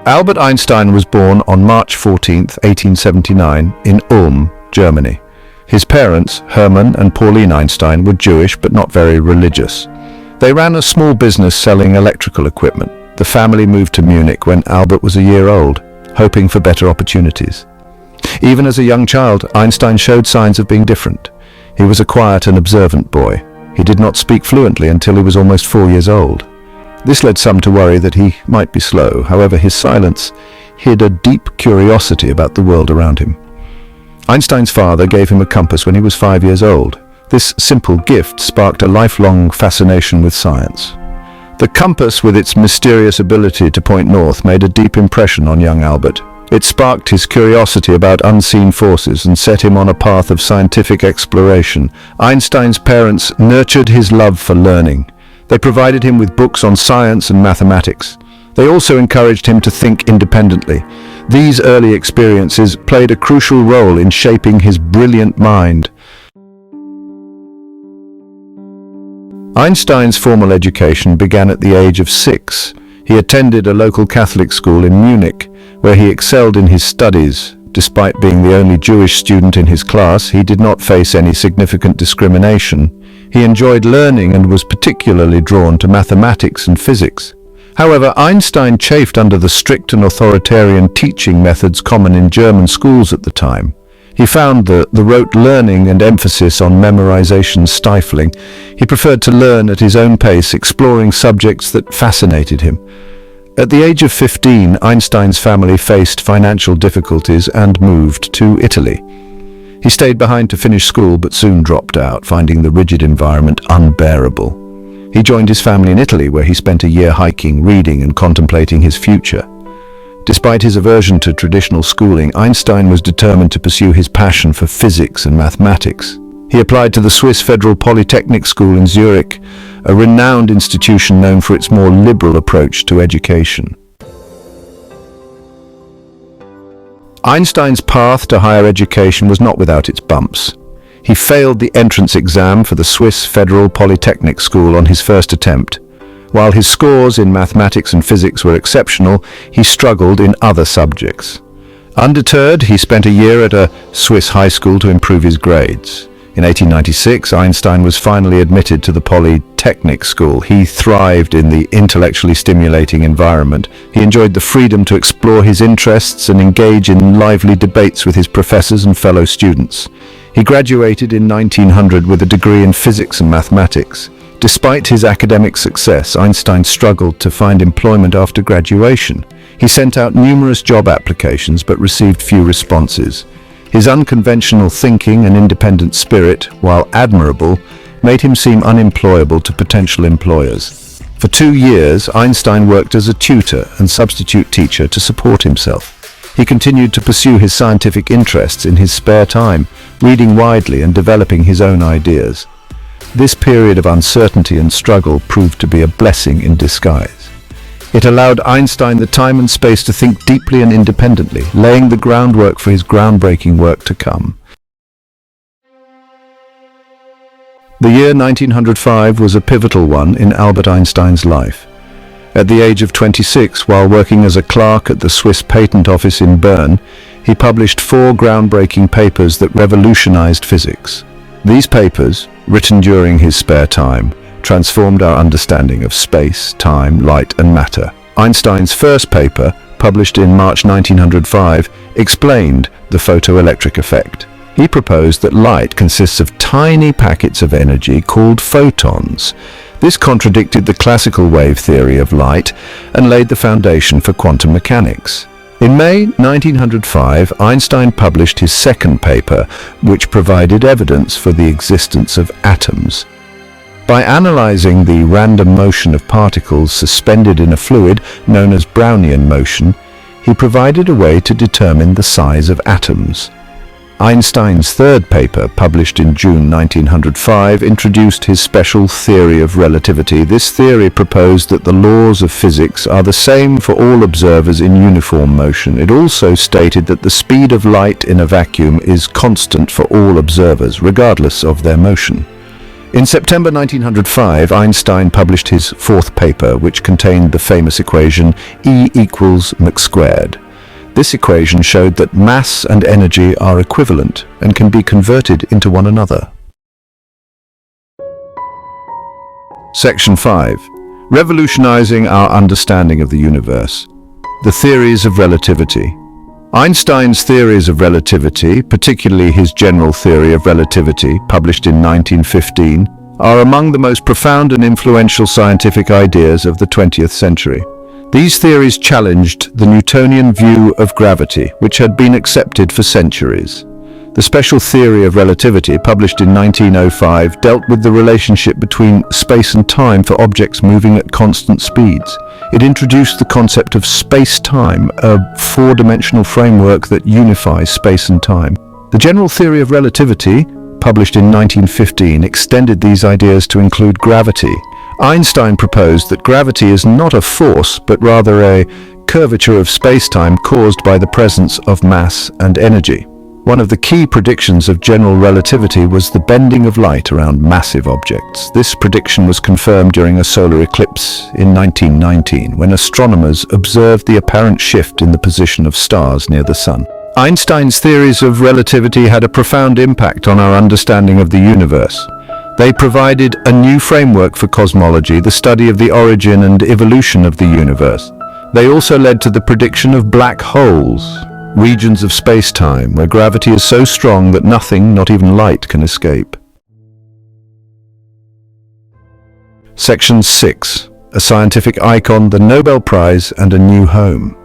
Albert Einstein was born on March 14, 1879, in Ulm, Germany. His parents, Hermann and Pauline Einstein, were Jewish but not very religious. They ran a small business selling electrical equipment. The family moved to Munich when Albert was a year old, hoping for better opportunities. Even as a young child, Einstein showed signs of being different. He was a quiet and observant boy. He did not speak fluently until he was almost 4 years old. This led some to worry that he might be slow. However, his silence hid a deep curiosity about the world around him. Einstein's father gave him a compass when he was 5 years old. This simple gift sparked a lifelong fascination with science. The compass, with its mysterious ability to point north, made a deep impression on young Albert. It sparked his curiosity about unseen forces and set him on a path of scientific exploration. Einstein's parents nurtured his love for learning. They provided him with books on science and mathematics. They also encouraged him to think independently. These early experiences played a crucial role in shaping his brilliant mind. Einstein's formal education began at the age of 6. He attended a local Catholic school in Munich, where he excelled in his studies. Despite being the only Jewish student in his class, he did not face any significant discrimination. He enjoyed learning and was particularly drawn to mathematics and physics. However, Einstein chafed under the strict and authoritarian teaching methods common in German schools at the time. He found the rote learning and emphasis on memorization stifling. He preferred to learn at his own pace, exploring subjects that fascinated him. At the age of 15, Einstein's family faced financial difficulties and moved to Italy. He stayed behind to finish school but soon dropped out, finding the rigid environment unbearable. He joined his family in Italy, where he spent a year hiking, reading, and contemplating his future. Despite his aversion to traditional schooling, Einstein was determined to pursue his passion for physics and mathematics. He applied to the Swiss Federal Polytechnic School in Zurich, a renowned institution known for its more liberal approach to education. Einstein's path to higher education was not without its bumps. He failed the entrance exam for the Swiss Federal Polytechnic School on his first attempt. While his scores in mathematics and physics were exceptional, he struggled in other subjects. Undeterred, he spent a year at a Swiss high school to improve his grades. In 1896, Einstein was finally admitted to the Polytechnic School. He thrived in the intellectually stimulating environment. He enjoyed the freedom to explore his interests and engage in lively debates with his professors and fellow students. He graduated in 1900 with a degree in physics and mathematics. Despite his academic success, Einstein struggled to find employment after graduation. He sent out numerous job applications but received few responses. His unconventional thinking and independent spirit, while admirable, made him seem unemployable to potential employers. For 2 years, Einstein worked as a tutor and substitute teacher to support himself. He continued to pursue his scientific interests in his spare time, reading widely and developing his own ideas. This period of uncertainty and struggle proved to be a blessing in disguise. It allowed Einstein the time and space to think deeply and independently, laying the groundwork for his groundbreaking work to come. The year 1905 was a pivotal one in Albert Einstein's life. At the age of 26, while working as a clerk at the Swiss Patent Office in Bern, he published 4 groundbreaking papers that revolutionized physics. These papers, written during his spare time, transformed our understanding of space, time, light, and matter. Einstein's first paper, published in March 1905, explained the photoelectric effect. He proposed that light consists of tiny packets of energy called photons. This contradicted the classical wave theory of light and laid the foundation for quantum mechanics. In May 1905, Einstein published his second paper, which provided evidence for the existence of atoms. By analyzing the random motion of particles suspended in a fluid known as Brownian motion, he provided a way to determine the size of atoms. Einstein's third paper, published in June 1905, introduced his special theory of relativity. This theory proposed that the laws of physics are the same for all observers in uniform motion. It also stated that the speed of light in a vacuum is constant for all observers, regardless of their motion. In September 1905, Einstein published his fourth paper, which contained the famous equation E equals mc squared. This equation showed that mass and energy are equivalent and can be converted into one another. Section 5. Revolutionizing our understanding of the universe. The theories of relativity. Einstein's theories of relativity, particularly his general theory of relativity, published in 1915, are among the most profound and influential scientific ideas of the 20th century. These theories challenged the Newtonian view of gravity, which had been accepted for centuries. The special theory of relativity, published in 1905, dealt with the relationship between space and time for objects moving at constant speeds. It introduced the concept of space-time, a four-dimensional framework that unifies space and time. The general theory of relativity, published in 1915, extended these ideas to include gravity. Einstein proposed that gravity is not a force, but rather a curvature of space-time caused by the presence of mass and energy. One of the key predictions of general relativity was the bending of light around massive objects. This prediction was confirmed during a solar eclipse in 1919, when astronomers observed the apparent shift in the position of stars near the sun. Einstein's theories of relativity had a profound impact on our understanding of the universe. They provided a new framework for cosmology, the study of the origin and evolution of the universe. They also led to the prediction of black holes, regions of space-time where gravity is so strong that nothing, not even light, can escape. Section 6. A scientific icon, the Nobel Prize, and a new home.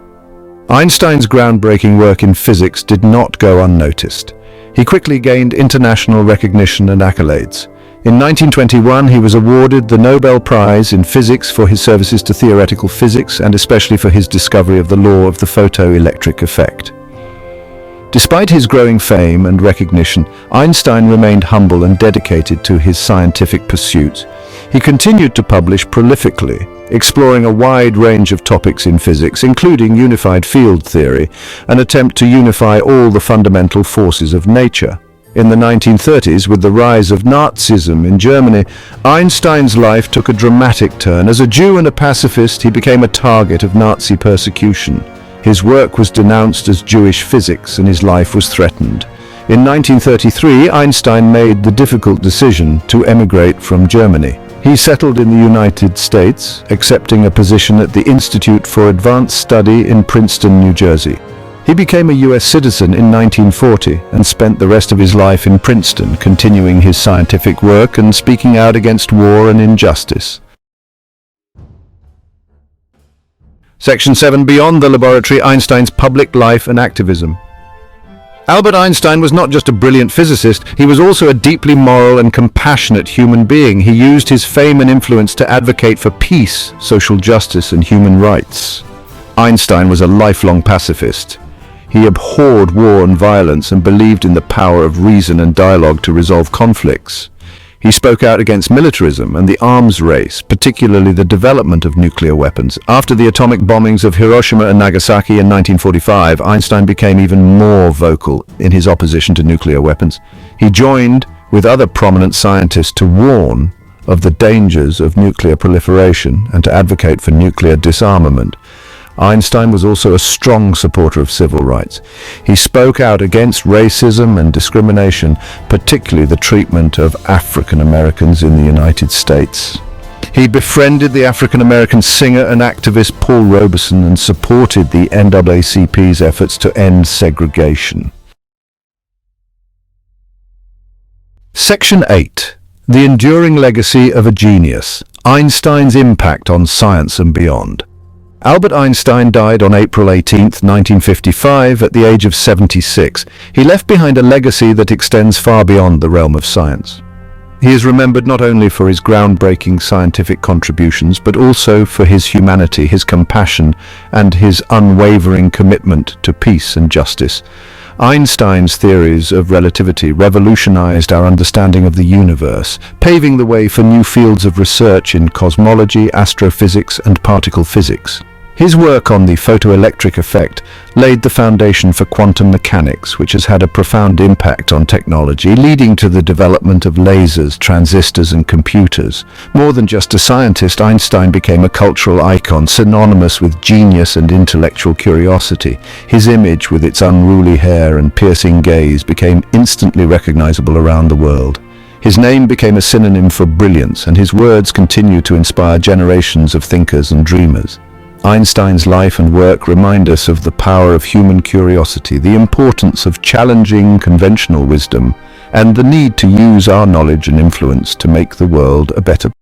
Einstein's groundbreaking work in physics did not go unnoticed. He quickly gained international recognition and accolades. In 1921, he was awarded the Nobel Prize in Physics for his services to theoretical physics and especially for his discovery of the law of the photoelectric effect. Despite his growing fame and recognition, Einstein remained humble and dedicated to his scientific pursuits. He continued to publish prolifically, exploring a wide range of topics in physics, including unified field theory, an attempt to unify all the fundamental forces of nature. In the 1930s, with the rise of Nazism in Germany, Einstein's life took a dramatic turn. As a Jew and a pacifist, he became a target of Nazi persecution. His work was denounced as Jewish physics, and his life was threatened. In 1933, Einstein made the difficult decision to emigrate from Germany. He settled in the United States, accepting a position at the Institute for Advanced Study in Princeton, New Jersey. He became a U.S. citizen in 1940 and spent the rest of his life in Princeton, continuing his scientific work and speaking out against war and injustice. Section 7. Beyond the laboratory, Einstein's public life and activism. Albert Einstein was not just a brilliant physicist, he was also a deeply moral and compassionate human being. He used his fame and influence to advocate for peace, social justice, and human rights. Einstein was a lifelong pacifist. He abhorred war and violence and believed in the power of reason and dialogue to resolve conflicts. He spoke out against militarism and the arms race, particularly the development of nuclear weapons. After the atomic bombings of Hiroshima and Nagasaki in 1945, Einstein became even more vocal in his opposition to nuclear weapons. He joined with other prominent scientists to warn of the dangers of nuclear proliferation and to advocate for nuclear disarmament. Einstein was also a strong supporter of civil rights. He spoke out against racism and discrimination, particularly the treatment of African Americans in the United States. He befriended the African American singer and activist Paul Robeson and supported the NAACP's efforts to end segregation. Section 8. The enduring legacy of a genius. Einstein's impact on science and beyond. Albert Einstein died on April 18, 1955, at the age of 76. He left behind a legacy that extends far beyond the realm of science. He is remembered not only for his groundbreaking scientific contributions, but also for his humanity, his compassion, and his unwavering commitment to peace and justice. Einstein's theories of relativity revolutionized our understanding of the universe, paving the way for new fields of research in cosmology, astrophysics, and particle physics. His work on the photoelectric effect laid the foundation for quantum mechanics, which has had a profound impact on technology, leading to the development of lasers, transistors, and computers. More than just a scientist, Einstein became a cultural icon, synonymous with genius and intellectual curiosity. His image, with its unruly hair and piercing gaze, became instantly recognizable around the world. His name became a synonym for brilliance, and his words continue to inspire generations of thinkers and dreamers. Einstein's life and work remind us of the power of human curiosity, the importance of challenging conventional wisdom, and the need to use our knowledge and influence to make the world a better place.